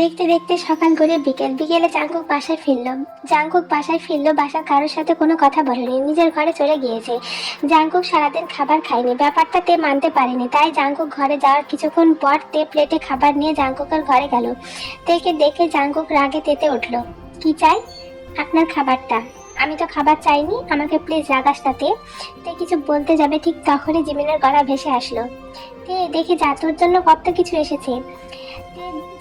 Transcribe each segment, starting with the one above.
দেখতে দেখতে সকাল করে বিকেলে জাঙ্কুক বাসায় ফিরলো। বাসার কারোর সাথে কোনো কথা বলেনি, নিজের ঘরে চলে গিয়েছে। জাঙ্কুক সারাদিন খাবার খায়নি, ব্যাপারটা তে মানতে পারেনি। তাই জাঙ্কুক ঘরে যাওয়ার কিছুক্ষণ পর তে প্লেটে খাবার নিয়ে জাঙ্কুকের ঘরে গেল। তেকে দেখে জাঙ্কুক রাগে তেতে উঠলো। কি চাই? আপনার খাবারটা। আমি তো খাবার চাইনি, আমাকে প্লিজ রাগাস না তে। তে কিছু বলতে যাবে, ঠিক তখনই জিমিনের গলা ভেসে আসলো। তে দেখে যা, তোর জন্য কত কিছু এসেছে।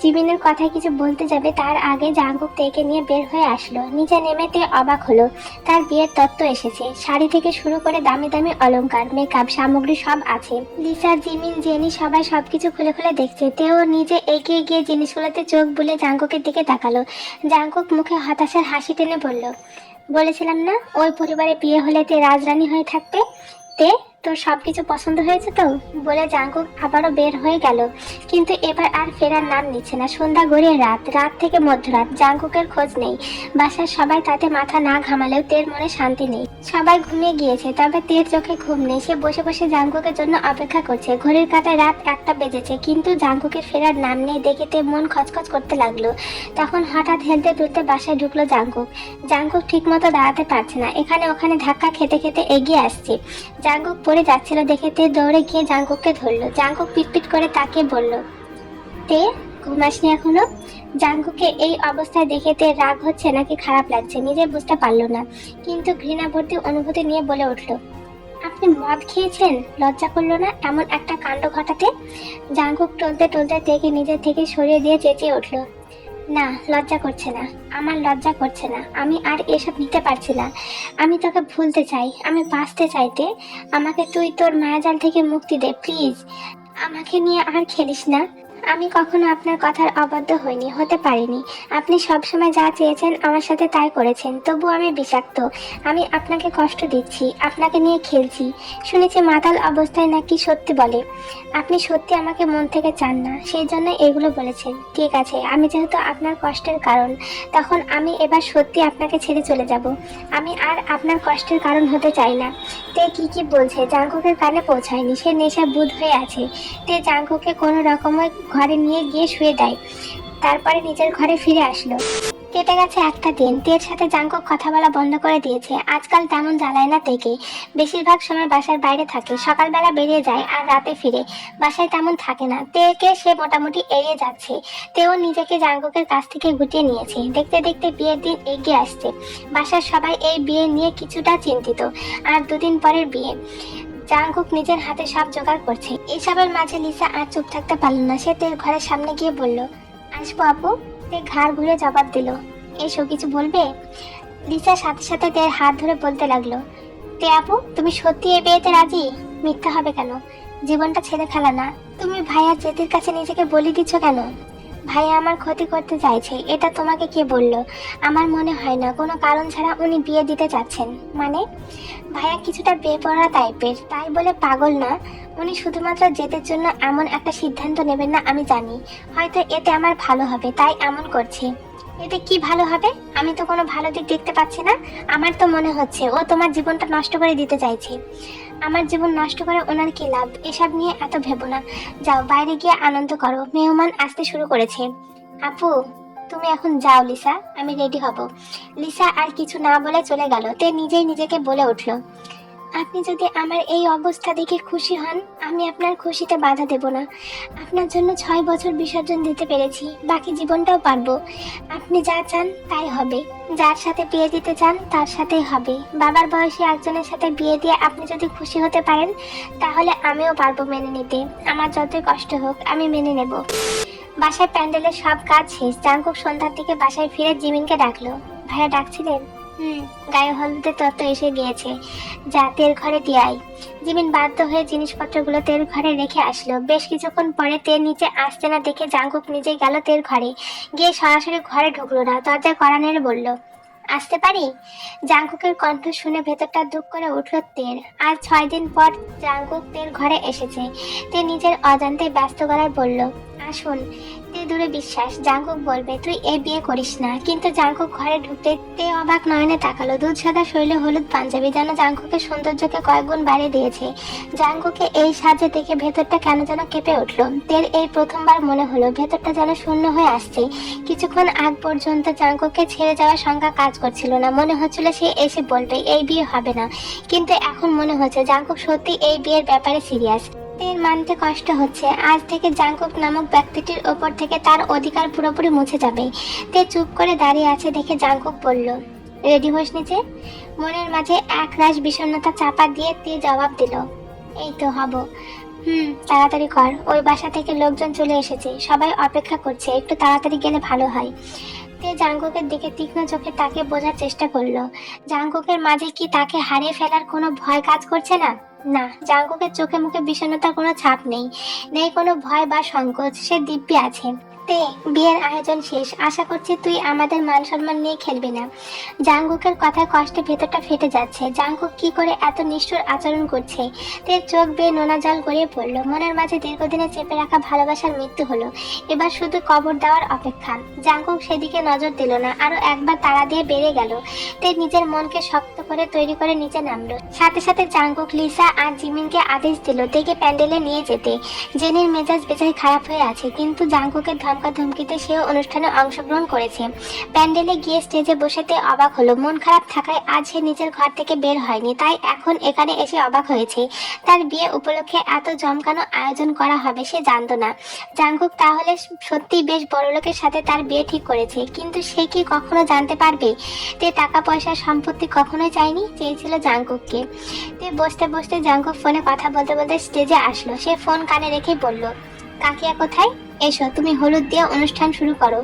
জিমিনের কথায় কিছু বলতে যাবে তার আগে জাঙ্কুক তেকে নিয়ে বের হয়ে আসলো। নিচে নেমে তে অবাক হলো, তার বিয়ের তত্ত্ব এসেছে। শাড়ি থেকে শুরু করে দামি দামি অলংকার, মেকআপ সামগ্রী সব আছে। লিসা, জিমিন, জেনি সবাই সবকিছু খুলে খুলে দেখছে। তেও নিজে এগিয়ে গিয়ে জিনিসগুলোতে চোখ বুলে জাঙ্কুকের দিকে তাকালো। জাঙ্কুক মুখে হতাশার হাসি টেনে বলল, বলেছিলাম না ওই পরিবারে বিয়ে হলে তে রাজরানী হয়ে থাকতে। তে তোর সবকিছু পছন্দ হয়েছে তো? বলে জাঙ্কুক আবারও বের হয়ে গেল, কিন্তু এবার আর ফেরার নাম নিচ্ছে না। সন্ধ্যা গড়িয়ে রাত থেকে মধ্যরাত, জাঙ্কুকের খোঁজ নেই। বাসার সবাই তাতে মাথা না ঘামালেও তের মনে শান্তি নেই। সবাই ঘুমিয়ে গিয়েছে, তবে তের চোখে ঘুম নেই। সে বসে বসে জাঙ্কুকের জন্য অপেক্ষা করছে। ঘড়ির কাঁটায় রাত 1টা বেজেছে, কিন্তু জাঙ্কুকের ফেরার নাম নেই দেখে তে মন খচখচ করতে লাগলো। তখন হঠাৎ হেলতে দুলতে বাসায় ঢুকলো জাঙ্কুক। জাঙ্কুক ঠিক মতো দাঁড়াতে পারছে না, এখানে ওখানে ধাক্কা খেতে খেতে এগিয়ে আসছে। জাঙ্কুক পড়ে যাচ্ছিল দেখে তে দৌড়ে গিয়ে জাঙ্কুককে ধরলো। জাঙ্কুক পিটপিট করে তাকিয়ে বলল, তে ঘুমাসনি এখনো? জাঙ্কুকে এই অবস্থায় দেখে তে রাগ হচ্ছে নাকি খারাপ লাগছে নিজে বুঝতে পারলো না, কিন্তু ঘৃণা ভর্তি অনুভূতি নিয়ে বলে উঠলো, আপনি মদ খেয়েছেন? লজ্জা করলো না এমন একটা কাণ্ড ঘটাতে? জাঙ্কুক টলতে টলতে তেকে নিজের থেকে সরিয়ে দিয়ে চেঁচিয়ে উঠলো, না লজ্জা করছে না, আমার লজ্জা করছে না। আমি আর এসব নিতে পারছি না। আমি তোকে ভুলতে চাই, আমি বাঁচতে চাইতে। আমাকে তুই তোর মায়াজাল থেকে মুক্তি দে প্লিজ। আমাকে নিয়ে আর খেলিস না। আমি কখনো আপনার কথার অবাধ্য হইনি, হতে পারিনি। আপনি সবসময় যা চেয়েছেন আমার সাথে তাই করেছেন, তবু আমি বিষাক্ত। আমি আপনাকে কষ্ট দিচ্ছি, আপনাকে নিয়ে খেলছি। শুনেছি মাতাল অবস্থায় নাকি সত্যি বলে। আপনি সত্যি আমাকে মন থেকে চান না, সেই জন্য এগুলো বলেছেন। ঠিক আছে, আমি যেহেতু আপনার কষ্টের কারণ, তখন আমি এবার সত্যি আপনাকে ছেড়ে চলে যাব। আমি আর আপনার কষ্টের কারণ হতে চাই না। তে কি বলছে জাঙ্কুকের কানে পৌঁছায়নি, সে নেশা বুধ হয়ে আছে। তে জাঙ্কুকে কোনো রকমের ঘরে নিয়ে গিয়ে শুয়ে দেয়, তারপরে নিজের ঘরে ফিরে আসলো। কেটে গেছে একটা দিন, তের সাথে জাঙ্কুক কথা বলা বন্ধ করে দিয়েছে। আজকাল তেমন জ্বালায় না তেকে, বেশিরভাগ সময় বাসার বাইরে থাকে। সকালবেলা বেরিয়ে যায় আর রাতে ফিরে, বাসায় তেমন থাকে না। তেকে সে মোটামুটি এড়িয়ে যাচ্ছে। তেও নিজেকে জাঙ্কুকের কাছ থেকে গুটিয়ে নিয়েছে। দেখতে দেখতে বিয়ের দিন এগিয়ে আসছে। বাসার সবাই এই বিয়ে নিয়ে কিছুটা চিন্তিত। আর দুদিন পরের বিয়ে, জাঙ্কুক নিজের হাতে সব জোগাড় করছে। এসবের মাঝে লিসা আর চুপ থাকতে পারল না। সে তের ঘরের সামনে গিয়ে বলল, আসবো আপু? তে ঘাড় ঘুরে জবাব দিল, এসো, কিছু বলবে? লিসা সাথে সাথে তের হাত ধরে বলতে লাগলো, তে আপু তুমি সত্যি এই বিয়েতে রাজি? মিথ্যা হবে কেন? জীবনটা ছেড়ে ফেলা না। তুমি ভাইয়া জেতির কাছে নিজেকে বলি দিচ্ছ কেন? ভাইয়া আমার ক্ষতি করতে চাইছে, এটা তোমাকে কে বলল? আমার মনে হয় না কোনো কারণ ছাড়া উনি বিয়ে দিতে চাচ্ছেন। মানে? ভাইয়া কিছুটা বেপরোয়া টাইপের, তাই বলে পাগল না। উনি শুধুমাত্র জেতের জন্য এমন একটা সিদ্ধান্ত নেবেন না আমি জানি। হয়তো এতে আমার ভালো হবে তাই এমন করছে। এতে কি ভালো হবে? আমি তো কোনো ভালো দিক দেখতে পাচ্ছি না। আমার তো মনে হচ্ছে ও তোমার জীবনটা নষ্ট করে দিতে চাইছে। আমার জীবন নষ্ট করে ওনার কি লাভ? এসব নিয়ে এত ভেবো না। যাও বাইরে গিয়ে আনন্দ করো, মেহমান আসতে শুরু করেছে। আপু তুমি এখন যাও লিসা, আমি রেডি হব। লিসা আর কিছু না বলে চলে গেল। তে নিজেই নিজেকে বলে উঠল, আপনি যদি আমার এই অবস্থা দেখে খুশি হন, আমি আপনার খুশিতে বাধা দেব না। আপনার জন্য 6 বছর বিসর্জন দিতে পেরেছি, বাকি জীবনটাও পারবো। আপনি যা চান তাই হবে। যার সাথে বিয়ে দিতে চান তার সাথেই হবে। বাবার বয়সী একজনের সাথে বিয়ে দিয়ে আপনি যদি খুশি হতে পারেন, তাহলে আমিও পারবো মেনে নিতে। আমার যতই কষ্ট হোক আমি মেনে নেব। বাসায় প্যান্ডেলের সব কাজ শেষ। জাঙ্কুক সন্ধ্যার দিকে বাসায় ফিরে জিমিনকে ডাকলো। ভাইয়া ডাকছিলেন? গায়ে হলুদের তত্ত্ব এসে গিয়েছে, যা তের ঘরে দিয়ে আয়। জিমিন বাধ্য হয়ে জিনিসপত্রগুলো তের ঘরে রেখে আসলো। বেশ কিছুক্ষণ পরে তের নিচে আসছে না দেখে জাঙ্কুক নিজে গেল তের ঘরে। গিয়ে সরাসরি ঘরে ঢুকলো না, দরজায় কড়া নেড়ে বলল, আসতে পারি? জাঙ্কুকের কণ্ঠ শুনে ভেতরটা দুঃখ করে উঠল তের। আজ 6 দিন পর জাঙ্কুক তের ঘরে এসেছে। তে নিজের অজান্তে ব্যস্ত গলায় বলল, আসুন। তে দূরে বিশ্বাস জাঙ্কুক বলবে তুই এ বিয়ে করিস না, কিন্তু জাঙ্কুক ঘরে ঢুকতে তে অবাক নয়নে তাকালো। দুধ সাদা শৈলে হলুদ পাঞ্জাবি যেন জাঙ্কুকের সৌন্দর্যকে কয়েক গুণ বাড়িয়ে দিয়েছে। জাঙ্কুকে এই সাজে দেখে ভেতরটা কেন যেন কেঁপে উঠলো। তের এই প্রথমবার মনে হলো ভেতরটা যেন শূন্য হয়ে আসছে। কিছুক্ষণ আগ পর্যন্ত জাঙ্কুককে ছেড়ে যাওয়ার শঙ্কা কাজ করছিল না, মনে হচ্ছিল সে এসে বলবে এই বিয়ে হবে না, কিন্তু এখন মনে হচ্ছে জাঙ্কুক সত্যি এই বিয়ের ব্যাপারে সিরিয়াস। তের মানতে কষ্ট হচ্ছে, আজ থেকে জাঙ্কুক নামক ব্যক্তিটির ওপর থেকে তার অধিকার পুরোপুরি মুছে যাবে। তে চুপ করে দাঁড়িয়ে আছে দেখে জাঙ্কুক বলল, রেডি হোস নিচে। মনের মাঝে এক রাশ বিষণ্ণতা চাপা দিয়ে তে জবাব দিল, এই তো হব। তাড়াতাড়ি কর, ওই বাসা থেকে লোকজন চলে এসেছে, সবাই অপেক্ষা করছে, একটু তাড়াতাড়ি গেলে ভালো হয়। তে জাঙ্কুকের দিকে তীক্ষ্ণ চোখে তাকে বোঝার চেষ্টা করলো। জাঙ্কুকের মাঝে কি তাকে হারিয়ে ফেলার কোনো ভয় কাজ করছে না? না, জাঙ্কুকের চোখে মুখে বিষণ্ণতার কোনো ছাপ নেই, নেই কোনো ভয় বা সংকোচ, সে দিব্যি আছে। তে বিয়ের আয়োজন শেষ, আশা করছি তুই আমাদের মান সম্মান নিয়ে খেলবি না। জাঙ্কুকের কথায় কষ্টে ভেতরটা ফেটে যাচ্ছে। জাঙ্কুক কি করে এত নিষ্ঠুর আচরণ করছে? তে চোখ বেয়ে নোনা জল গড়িয়ে পড়লো। মনের মাঝে দীর্ঘদিনে চেপে রাখা ভালোবাসার মৃত্যু হলো, এবার শুধু কবর দেওয়ার অপেক্ষা। জাঙ্কুক সেদিকে নজর দিল না, আরো একবার তাড়া দিয়ে বেড়ে গেল। তে নিজের মনকে শক্ত করে তৈরি করে নিচে নামলো। সাথে সাথে জাঙ্কুক লিসা আর জিমিনকে আদেশ দিল তেকে প্যান্ডেলে নিয়ে যেতে। জেনির মেজাজ বেজায় খারাপ হয়ে আছে, কিন্তু জাঙ্কুকের ধমকা ধমকিতে সেও অনুষ্ঠানে অংশগ্রহণ করেছে। প্যান্ডেলে গিয়ে স্টেজে বসেতে অবাক হলো। মন খারাপ থাকায় আজ সে নিজের ঘর থেকে বের হয়নি, তাই এখন এখানে এসে অবাক হয়েছে। তার বিয়ে উপলক্ষে এত জমকানো আয়োজন করা হবে সে জানতো না। জাঙ্কুক তাহলে সত্যি বেশ বড় লোকের সাথে তার বিয়ে ঠিক করেছে, কিন্তু সে কি কখনো জানতে পারবে তে টাকা পয়সা সম্পত্তি কখনোই চায়নি, চেয়েছিল জাঙ্কুককে। তে বসতে বসতে জাঙ্কুক ফোনে কথা বলতে বলতে স্টেজে আসলো। সে ফোন কানে রেখে বলল, কাকিয়া কোথায়? এসো, তুমি হলুদ দিয়ে অনুষ্ঠান শুরু করো,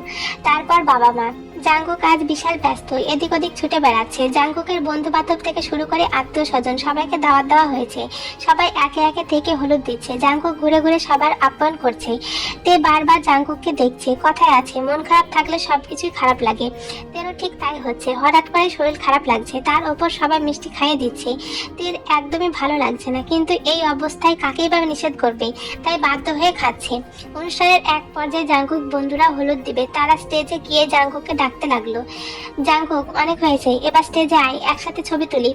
তারপর বাবা মা। জাঙ্কুক আজ বিশাল ব্যস্ত, এদিক ওদিক ছুটে বেড়াচ্ছে। জাঙ্কুকের বন্ধু বান্ধব থেকে শুরু করে আত্মীয় স্বজন সবাইকে দাওয়াত দেওয়া হয়েছে, সবাই একে একে থেকে হলুদ দিচ্ছে। জাঙ্কুক ঘুরে ঘুরে সবার আপ্যায়ন করছে। তে বারবার জাঙ্কুককে দেখছে। কথায় আছে মন খারাপ থাকলে সবকিছুই খারাপ লাগে, তেরও ঠিক তাই হচ্ছে। হঠাৎ করে শরীর খারাপ লাগছে, তার ওপর সবাই মিষ্টি খাইয়ে দিচ্ছে। তের একদমই ভালো লাগছে না, কিন্তু এই অবস্থায় কাকেই বা নিষেধ করবে, তাই বাধ্য হয়ে খাচ্ছে। অনুষ্ঠানের এক পর্যায়ে জাঙ্কুক বন্ধুরা হলুদ দিবে, তারা স্টেজে গিয়ে জাঙ্কুককে ডাকতে লাগলো, জাঙ্কুক অনেক হয়েছে, এবার স্টেজে আয়, একসাথে ছবি তুলি।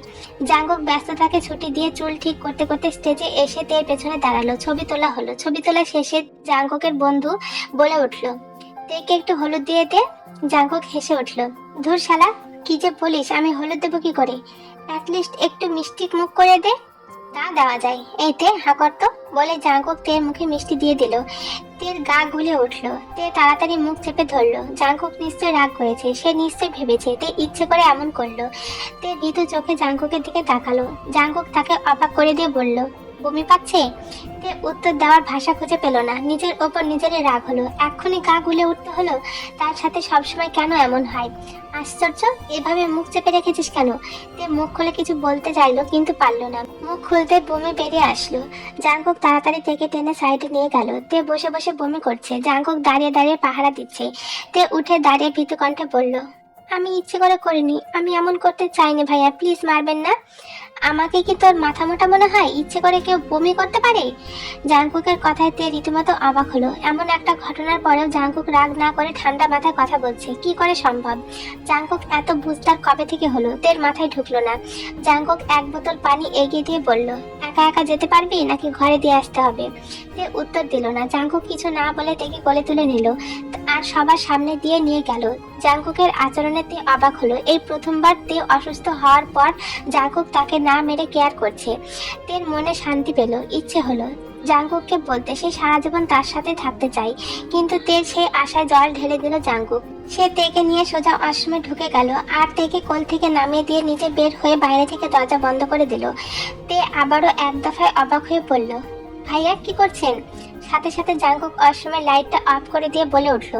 জাঙ্কুক ব্যস্ততাকে ছুটি দিয়ে চুল ঠিক করতে করতে স্টেজে এসে তের পেছনে দাঁড়ালো। ছবি তোলা হলো। ছবি তোলা শেষে জাঙ্কুকের বন্ধু বলে উঠলো, তেকে একটু হলুদ দিয়ে দে। জাঙ্কুক হেসে উঠলো, ধুর শালা, কি যে বলিস, আমি হলুদ দেবো কি করে? অ্যাটলিস্ট একটু মিষ্টি মুখ করে দে। তা দেওয়া যায়, এই তে হা করতো, বলে জাঙ্কুক তের মুখে মিষ্টি দিয়ে দিল। তের গা গুলে উঠলো। তে তাড়াতাড়ি মুখ চেপে ধরলো। জাঙ্কুক নিশ্চয় রাগ করেছে, সে নিশ্চয় ভেবেছে তে ইচ্ছে করে এমন করলো। তে ভীতু চোখে জাঙ্কুকের দিকে তাকালো। জাঙ্কুক তাকে অবাক করে দিয়ে বলল, বমি পাচ্ছে? তে উত্তর দেওয়ার ভাষা খুঁজে পেল না। নিজের ওপর নিজেরই রাগ হলো, এক্ষুনি গা গুলে উঠতে হলো। তার সাথে সবসময় কেন এমন হয়? আশ্চর্য, এভাবে মুখ চেপে রেখেছিস কেন? তে মুখ খুলে কিছু বলতে চাইলো, কিন্তু পারলো না। মুখ খুলতে বমি বেরিয়ে আসলো। জাঙ্কুক তাড়াতাড়ি থেকে টেনে সাইডে নিয়ে গেল। তে বসে বসে বমি করছে। জাঙ্কুক দাঁড়িয়ে দাঁড়িয়ে পাহারা দিচ্ছে। তে উঠে দাঁড়িয়ে ভীতু কণ্ঠে বলল, আমি ইচ্ছে করে করিনি, আমি এমন করতে চাইনি ভাইয়া, প্লিজ মারবেন না। আমাকে কি তোর মাথা মোটা মনে হয়? ইচ্ছে করে কেউ বমি করতে পারে? জাঙ্কুকের কথায় তে রীতিমতো অবাক হলো। এমন একটা ঘটনার পরেও জাঙ্কুক রাগ না করে ঠান্ডা মাথায় কথা বলছে, কি করে সম্ভব? জাঙ্কুক এত বুঝদার কবে থেকে হলো? তের মাথায় ঢুকলো না। জাঙ্কুক এক বোতল পানি এগিয়ে দিয়ে বলল, একা একা যেতে পারবি নাকি ঘরে দিয়ে আসতে হবে? তে উত্তর দিল না। জাঙ্কুক কিছু না বলে তেকে কোলে তুলে নিল আর সবার সামনে দিয়ে নিয়ে গেল। জাঙ্কুকের আচরণে তে অবাক হলো। এই প্রথমবার তে অসুস্থ হওয়ার পর জাঙ্কুক তাকে না মেরে কেয়ার করছে। তের মনে শান্তি পেল। ইচ্ছে হলো জাঙ্কুককে বলতে সে সারা জীবন তার সাথে থাকতে চায়, কিন্তু তের সেই আশায় জল ঢেলে দিল জাঙ্কুক। সে তেকে নিয়ে সোজা ওয়াশরুমে ঢুকে গেল আর তেকে কোল থেকে নামিয়ে দিয়ে নিজে বের হয়ে বাইরে থেকে দরজা বন্ধ করে দিল। তে আবারও এক দফায় অবাক হয়ে পড়ল, ভাইয়া কি করছেন? সাথে সাথে জাঙ্কুক ওয়াশরুমের লাইটটা অফ করে দিয়ে বলে উঠল,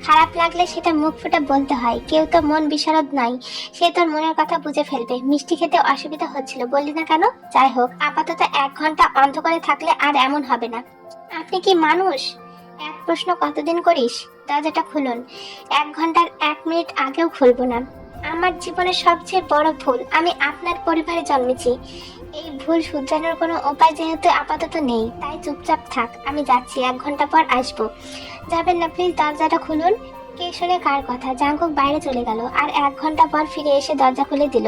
খারাপ লাগলে সেটা মুখ ফুটে বলতে হয়, কেউ তো মন বিশারদ নাই, সে তোর মনের কথা বুঝে ফেলবে। মিষ্টি খেতে অসুবিধা হচ্ছিল, বললি না কেন? যাই হোক, আপাতত 1 ঘন্টা অন্ধকারে থাকলে আর এমন হবে না। আপনি কি মানুষ? এক প্রশ্ন কতদিন করিস? দরজাটা খুলুন। 1 ঘন্টার 1 মিনিট আগেও খুলবো না। আমার জীবনের সবচেয়ে বড় ভুল, আমি আপনার পরিবারে জন্মেছি। এই ভুল শুধরানোর কোনো উপায় যেহেতু আপাতত নেই, তাই চুপচাপ থাক। আমি যাচ্ছি, 1 ঘন্টা পর আসবো। যাবেন না প্লিজ, দরজাটা খুলুন। কে শুনে কার কথা? জাঙ্কুক বাইরে চলে গেল আর 1 ঘন্টা পর ফিরে এসে দরজা খুলে দিল।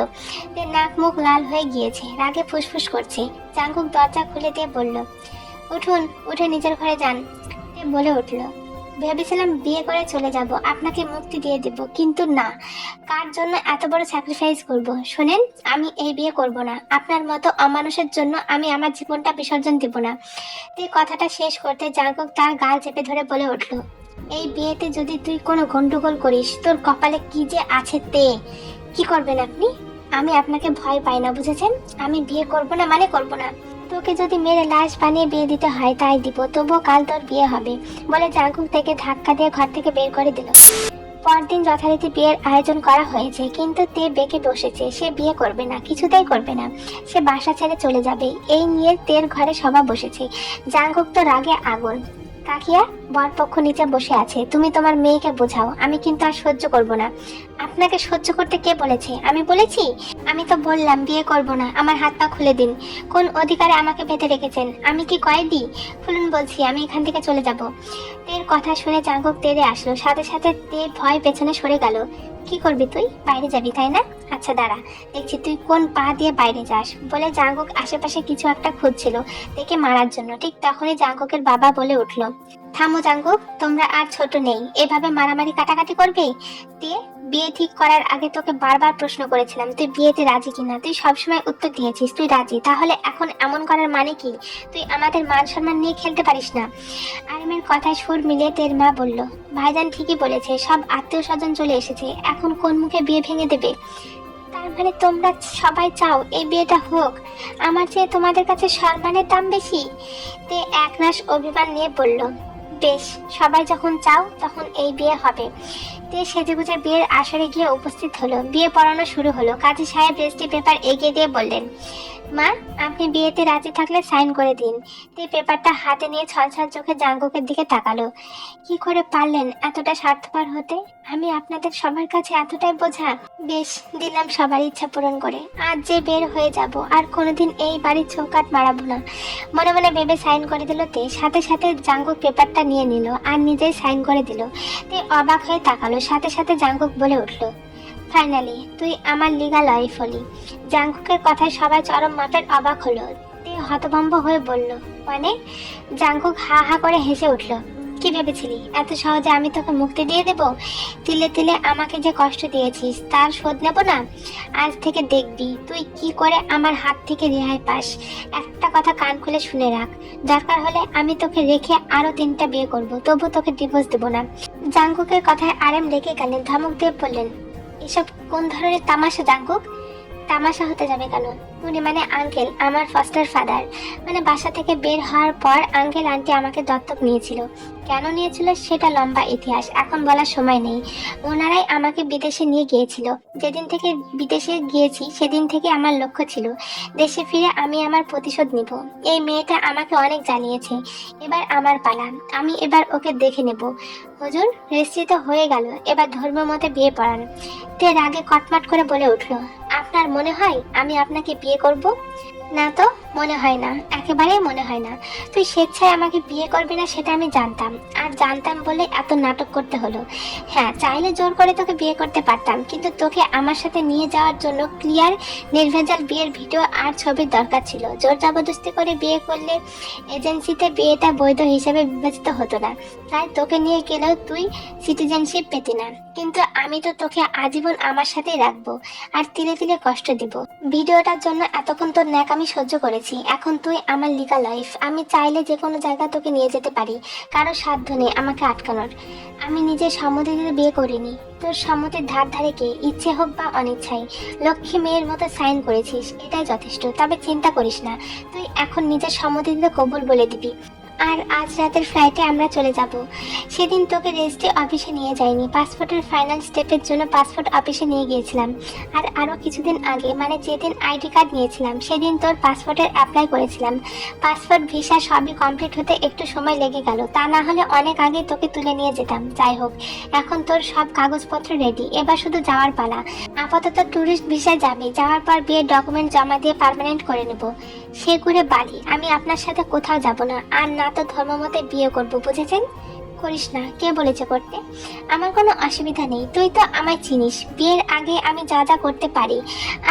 তে নাক মুখ লাল হয়ে গিয়েছে, রাগে ফুসফুস করছে। জাঙ্কুক দরজা খুলে দিয়ে বলল, উঠুন, উঠে নিজের ঘরে যান। তে বলে উঠল, ভেবেছিলাম বিয়ে করে চলে যাব, আপনাকে মুক্তি দিয়ে দেব, কিন্তু না। কার জন্য এত বড় স্যাক্রিফাইস করব? শোনেন, আমি এই বিয়ে করব না। আপনার মতো অমানুষের জন্য আমি আমার জীবনটা বিসর্জন দিব না। তুই কথাটা শেষ করতে জাঙ্কুক তার গাল চেপে ধরে বলে উঠল, এই বিয়েতে যদি তুই কোনো গন্ডগোল করিস, তোর কপালে কি যে আছে তে। কি করবেন আপনি? আমি আপনাকে ভয় পাই না, বুঝেছেন? আমি বিয়ে করব না মানে করব না। তোকে যদি মেরে লাশ বানিয়ে বিয়ে দিতে হয় তাই দিব, তবুও কাল তোর বিয়ে হবে, বলে জাঙ্কুক থেকে ধাক্কা দিয়ে ঘর থেকে বের করে দিল। পরদিন যথারীতি বিয়ের আয়োজন করা হয়েছে, কিন্তু তে বেঁকে বসেছে। সে বিয়ে করবে না, কিছুতেই করবে না। সে বাসা ছেড়ে চলে যাবে, এই নিয়ে তের ঘরে সভা বসেছে। জাঙ্কুক তো রাগে আগুন। কাকিয়া, বরপক্ষ নিচে বসে আছে, তুমি তোমার মেয়েকে বোঝাও, আমি কিন্তু আর সহ্য করব না। আপনাকে সহ্য করতে কে বলেছে? আমি বলেছি? আমি তো বললাম বিয়ে করব না, আমার হাত পা খুলে দিন। কোন অধিকারে আমাকে বেঁধে রেখেছেন? আমি কি কয়েদি? খুলুন বলছি, আমি এখান থেকে চলে যাব। তের কথা শুনে জাঙ্কুক তেরে আসলো, সাথে সাথে তে ভয় পেছনে সরে গেল। কি করবি তুই? বাইরে যাবি তাই না? আচ্ছা দাঁড়া, দেখছি তুই কোন পা দিয়ে বাইরে যাস, বলে জাঙ্কুক আশেপাশে কিছু একটা খুঁজছিল তেকে মারার জন্য। ঠিক তখনই জাঙ্কুকের বাবা বলে উঠল, থামো জাঙ্কুক, তোমরা আর ছোট নেই, এভাবে মারামারি কাটাকাটি করবে? তে, বিয়ে ঠিক করার আগে তোকে বারবার প্রশ্ন করেছিলাম তুই বিয়েতে রাজি কিনা, তুই সবসময় উত্তর দিয়েছিস তুই রাজি। তাহলে এখন এমন করার মানে কি? তুই আমাদের মান সম্মান নিয়ে খেলতে পারিস না। আরিমের কথায় সুর মিলিয়ে তের মা বলল, ভাইজান ঠিকই বলেছে, সব আত্মীয় স্বজন চলে এসেছে, এখন কোন মুখে বিয়ে ভেঙে দেবে? তার মানে তোমরা সবাই চাও এই বিয়েটা হোক? আমার চেয়ে তোমাদের কাছে সম্মানের দাম বেশি? তে একরাশ অভিমান নিয়ে বলল, বেশ, সবাই যখন চাও তখন এই বিয়ে হবে। তে সেজেগুজে বিয়ের আসরে গিয়ে উপস্থিত হলো। বিয়ে পড়ানো শুরু হলো। কাজী সাহেব রেজিস্ট্রি পেপার এগিয়ে দিয়ে বললেন, মা, আপনি বিয়েতে রাজি থাকলে সাইন করে দিন। তে পেপারটা হাতে নিয়ে ছলছল চোখে জাঙ্কুকের দিকে তাকালো। কি করে পারলেন এতটা স্বার্থপর হতে? আমি আপনাদের সবার কাছে এতটাই বোঝা? বেশ, দিলাম সবার ইচ্ছা পূরণ করে। আজ যে বের হয়ে যাব, আর কোনোদিন এই বাড়ির চৌকাট মারাবো না, মনে মনে ভেবে সাইন করে দিল তে। সাথে সাথে জাঙ্কুক পেপারটা নিয়ে নিল আর নিজেই সাইন করে দিল। তে অবাক হয়ে তাকালো। সাথে সাথে জাঙ্কুক বলে উঠল, ফাইনালি তুই আমার লিগাল ওয়াইফ হলি। জাঙ্কুকের কথায় সবাই চরম মাপের অবাক হলো। তে হতভম্ব হয়ে বলল, মানে? জাঙ্কুক হা হা করে হেসে উঠল, কি ভেবেছিলি এত সহজে আমি তোকে মুক্তি দিয়ে দেব? তিলে তিলে আমাকে যে কষ্ট দিয়েছিস তার শোধ নেব না? আজ থেকে দেখবি তুই কি করে আমার হাত থেকে রেহাই পাস। একটা কথা কান খুলে শুনে রাখ, দরকার হলে আমি তোকে রেখে আরো 3টা বিয়ে করব, তবু তোকে ডিভোর্স দেব না। জাঙ্কুকের কথায় আরেম রেগে গেলেন। ধমক দিয়ে বললেন, এসব কোন ধরনের তামাশা জাঙ্কুক? তামাশা হতে যাবে কেন? উনি মানে আঙ্কেল, আমার ফস্টার ফাদার। মানে বাসা থেকে বের হওয়ার পর আঙ্কেল আন্টি আমাকে দত্তক নিয়েছিল। কেন নিয়েছিল সেটা লম্বা ইতিহাস, এখন বলার সময় নেই। ওনারাই আমাকে বিদেশে নিয়ে গিয়েছিল। যেদিন থেকে বিদেশে গিয়েছি সেদিন থেকে আমার লক্ষ্য ছিল দেশে ফিরে আমি আমার প্রতিশোধ নিব। এই মেয়েটা আমাকে অনেক জ্বালিয়েছে, এবার আমার পালা, আমি এবার ওকে দেখে নেব। হুজুর, রেজিস্ট্রি তো হয়ে গেল, এবার ধর্ম মতে বিয়ে পড়ান। তে রাগে কটমাট করে বলে উঠল, আপনার মনে হয় আমি আপনাকে বিয়ে করব? না তো, মনে হয় না, একেবারেই মনে হয় না। তুই স্বেচ্ছায় আমাকে বিয়ে করবি না সেটা আমি জানতাম, আর জানতাম বলে এত নাটক করতে হলো। হ্যাঁ, চাইলে জোর করে তোকে বিয়ে করতে পারতাম, কিন্তু তোকে আমার সাথে নিয়ে যাওয়ার জন্য ক্লিয়ার নির্ভেজাল বিয়ের ভিডিও আর ছবির দরকার ছিল। জোর জবরদস্তি করে বিয়ে করলে এজেন্সিতে বিয়েটা বৈধ হিসেবে বিবেচিত হতো না, তাই তোকে নিয়ে গেলেও তুই সিটিজেনশিপ পেতি না। কিন্তু আমি তো তোকে আজীবন আমার সাথেই রাখবো আর তিলে তিলে কষ্ট দিব। ভিডিওটার জন্য এতক্ষণ তোর ন্যাক আমি সহ্য করেছি, এখন তুই আমার লিগাল লাইফ। আমি চাইলে যে কোনো জায়গায় তোকে নিয়ে যেতে পারি, কারো সাধ্য নেই আমাকে আটকানোর। আমি নিজের সম্মতিতে বিয়ে করিনি, তোর সম্মতির ধার ধারে কে, ইচ্ছে হোক বা অনিচ্ছায়। লক্ষ্মী মেয়ের মতো সাইন করেছিস, এটাই যথেষ্ট। তবে চিন্তা করিস না, তুই এখন নিজের সম্মতিতে কবুল বলে দিবি। আর আজ রাতের ফ্লাইটে আমরা চলে যাব। সেদিন তোকে রেজিস্ট্রি অফিসে নিয়ে যাইনি, পাসপোর্টের ফাইনাল স্টেপের জন্য পাসপোর্ট অফিসে নিয়ে গিয়েছিলাম। আর আরও কিছুদিন আগে, মানে যেদিন আইডি কার্ড নিয়েছিলাম, সেদিন তোর পাসপোর্টের অ্যাপ্লাই করেছিলাম। পাসপোর্ট ভিসা সবই কমপ্লিট হতে একটু সময় লেগে গেল, তা না হলে অনেক আগে তোকে তুলে নিয়ে যেতাম। যাই হোক, এখন তোর সব কাগজপত্র রেডি, এবার শুধু যাওয়ার পালা। আপাতত ট্যুরিস্ট ভিসায় যাবি, যাওয়ার পর বিয়ের ডকুমেন্ট জমা দিয়ে পার্মানেন্ট করে নেব। সে ঘুরে বাড়ি, আমি আপনার সাথে কোথাও যাব না, আর না তো ধর্মমতে বিয়ে করব, বুঝেছেন? করিস না, কে বলেছে করতে? আমার কোনো অসুবিধা নেই, তুই তো আমায় চিনিস। বিয়ের আগে আমি যা যা করতে পারি,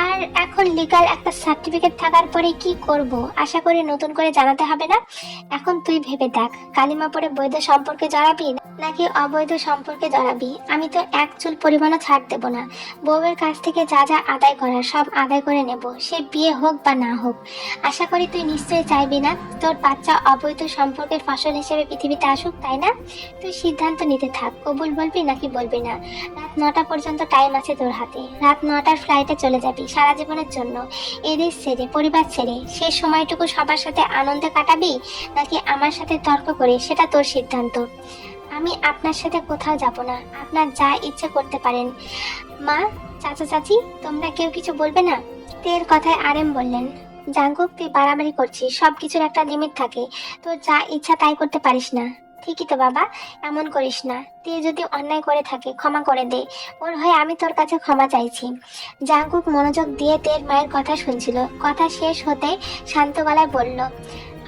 আর এখন লিগাল একটা সার্টিফিকেট থাকার পরে কি করব আশা করি নতুন করে জানাতে হবে না। এখন তুই ভেবে দেখ, কালিমা পরে বৈধ সম্পর্কে জড়াবি নাকি অবৈধ সম্পর্কে জড়াবি। আমি তো এক চুল পরিমাণও ছাড় দেব না। বউয়ের কাছ থেকে যা যা আদায় করার সব আদায় করে নেব, সে বিয়ে হোক বা না হোক। আশা করি তুই নিশ্চয়ই চাইবি না তোর বাচ্চা অবৈধ সম্পর্কের ফসল হিসেবে পৃথিবীতে আসুক, তাই না? তুই সিদ্ধান্ত নিতে থাক, কবুল বলবি নাকি বলবি না। রাত 9টা পর্যন্ত টাইম আছে তোর হাতে। রাত 9টার ফ্লাইটে চলে যাবি সারা জীবনের জন্য, এদেশ ছেড়ে, পরিবার ছেড়ে। শেষ সময়টুকু সবার সাথে আনন্দে কাটাবি নাকি আমার সাথে তর্ক করে, সেটা তোর সিদ্ধান্ত। আমি আপনার সাথে কোথাও যাব না, আপনার যা ইচ্ছে করতে পারেন। মা, চাচা চাচি, তোমরা কেউ কিছু বলবে না? তের কথায় আরেম বললেন, জাঙ্কুক তুই বাড়াবাড়ি করছিস, সবকিছুর একটা লিমিট থাকে, তোর যা ইচ্ছা তাই করতে পারিস না। ঠিকই তো বাবা, এমন করিস না। তে যদি অন্যায় করে থাকে ক্ষমা করে দে, ওর হয়ে আমি তোর কাছে ক্ষমা চাইছি। জাঙ্কুক মনোযোগ দিয়ে তের মায়ের কথা শুনছিল। কথা শেষ হতে শান্ত গলায় বলল,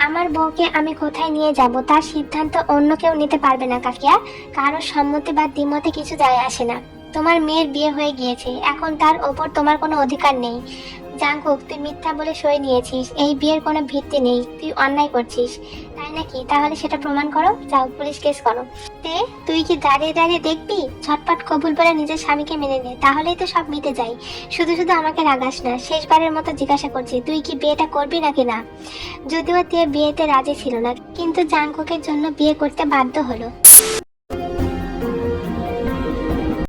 আমার বউকে আমি কোথায় নিয়ে যাব তার সিদ্ধান্ত অন্য কেউ নিতে পারবে না কাকিয়া। কারোর সম্মতি বা দ্বিমতে কিছু যায় আসে না। তোমার মেয়ের বিয়ে হয়ে গিয়েছে, এখন তার ওপর তোমার কোনো অধিকার নেই। জাঙ্কুক, তুই মিথ্যা বলে সই নিয়েছিস, এই বিয়ের কোনো ভিত্তি নেই, তুই অন্যায় করছিস, তাই নাকি? তাহলে সেটা প্রমাণ করো, যাও পুলিশ কেস করো। তে তুই কি দাঁড়িয়ে দাঁড়িয়ে দেখবি? ঝটপট কবুল বলে নিজের স্বামীকে মেনে নে, তাহলেই তো সব মিটে যায়। শুধু শুধু আমাকে রাগাস না, শেষবারের মতো জিজ্ঞাসা করছি, তুই কি বিয়েটা করবি নাকি না? যদিও তে বিয়েতে রাজি ছিল না, কিন্তু জাঙ্কুকের জন্য বিয়ে করতে বাধ্য হলো।